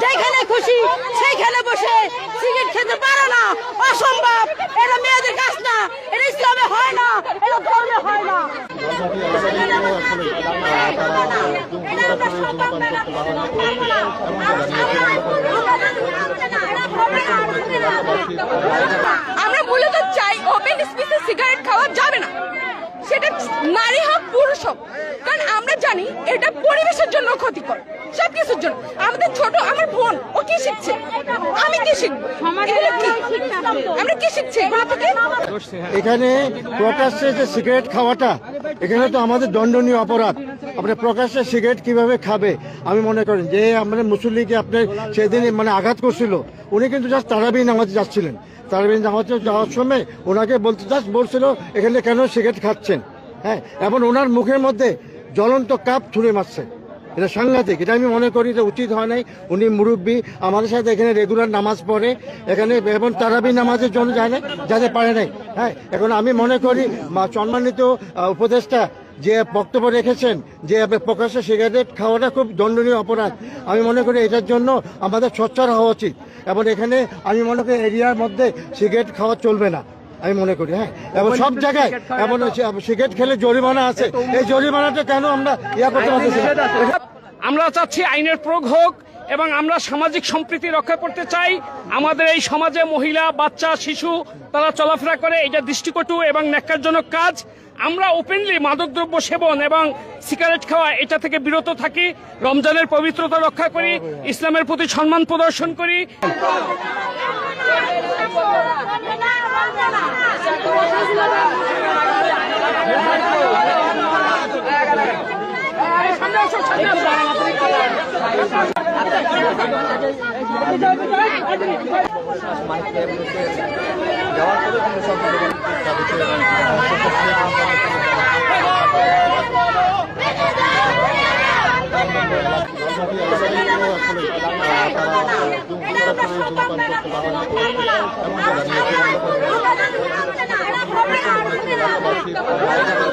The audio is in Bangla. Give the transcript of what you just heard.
যেখানে খুশি সেইখানে বসে সিগারেট খেতে পারে না, অসম্ভব। এটা মেয়েদের কাজ না, এটা ইসলামে হয় না, এটা ধর্মে হয় না। আমরা মূলত চাই ওপেন স্পেসে সিগারেট খাওয়া যাবে না, সেটা নারী হোক পুরুষ হোক, কারণ আমরা জানি এটা পরিবেশের জন্য ক্ষতিকর, সবকিছুর জন্য। আমাদের ছোট আমার বোন, ও কি শিখছে, আমি কি শিখবো, আমরা কি শিখছি এগুলো থেকে? এখানে প্রকাশ্যে যে সিগারেট খাওয়াটা, এখানে তো আমাদের দণ্ডনীয় অপরাধ। আপনি প্রকাশ্যে সিগারেট কিভাবে খাবে? আমি মনে করেন যে আমাদের মুসল্লিকে আপনার সেদিন মানে আঘাত করছিল, উনি কিন্তু জাস্ট তারাবি নামাজে যাচ্ছিলেন। তারাবি নামাজে যাওয়ার সময় ওনাকে বলছিল এখানে কেন সিগারেট খাচ্ছেন, হ্যাঁ, এবং ওনার মুখের মধ্যে জ্বলন্ত কাপ ছুঁড়ে মারছে। এটা সাংঘাতিক, এটা আমি মনে করি এটা উচিত হয় নাই। উনি মুরব্বী, আমাদের সাথে এখানে রেগুলার নামাজ পড়ে, এখানে এবং তারাবি নামাজের জন্য যায় না, যাতে পারে নাই। হ্যাঁ, এখন আমি মনে করি সম্মানিত উপদেষ্টা যে বক্তব্য রেখেছেন যে প্রকাশ্যে সিগারেট খাওয়াটা খুব দণ্ডনীয় অপরাধ, আমি মনে করি এটার জন্য আমাদের সোচ্চার হওয়া উচিত। এবং এখানে আমি মনে করি এরিয়ার মধ্যে সিগারেট খাওয়া চলবে না, আমি মনে করি। হ্যাঁ, এবং সব জায়গায় এমন সিগারেট খেলে জরিমানা আছে, এই জরিমানাটা কেন আমরা করতে পারতেছি না? আমরা চাচ্ছি আইনের প্রয়োগ হোক এবং আমরা সামাজিক সম্প্রীতি রক্ষা করতে চাই। আমাদের এই সমাজে মহিলা, বাচ্চা, শিশু তারা চলাফেরা করে, এটা দৃষ্টিকটু এবং ন্যাক্কারজনক কাজ। আমরা ওপেনলি মাদকদ্রব্য সেবন এবং সিগারেট খাওয়া এটা থেকে বিরত থাকি, রমজানের পবিত্রতা রক্ষা করি, ইসলামের প্রতি সম্মান প্রদর্শন করি। এটা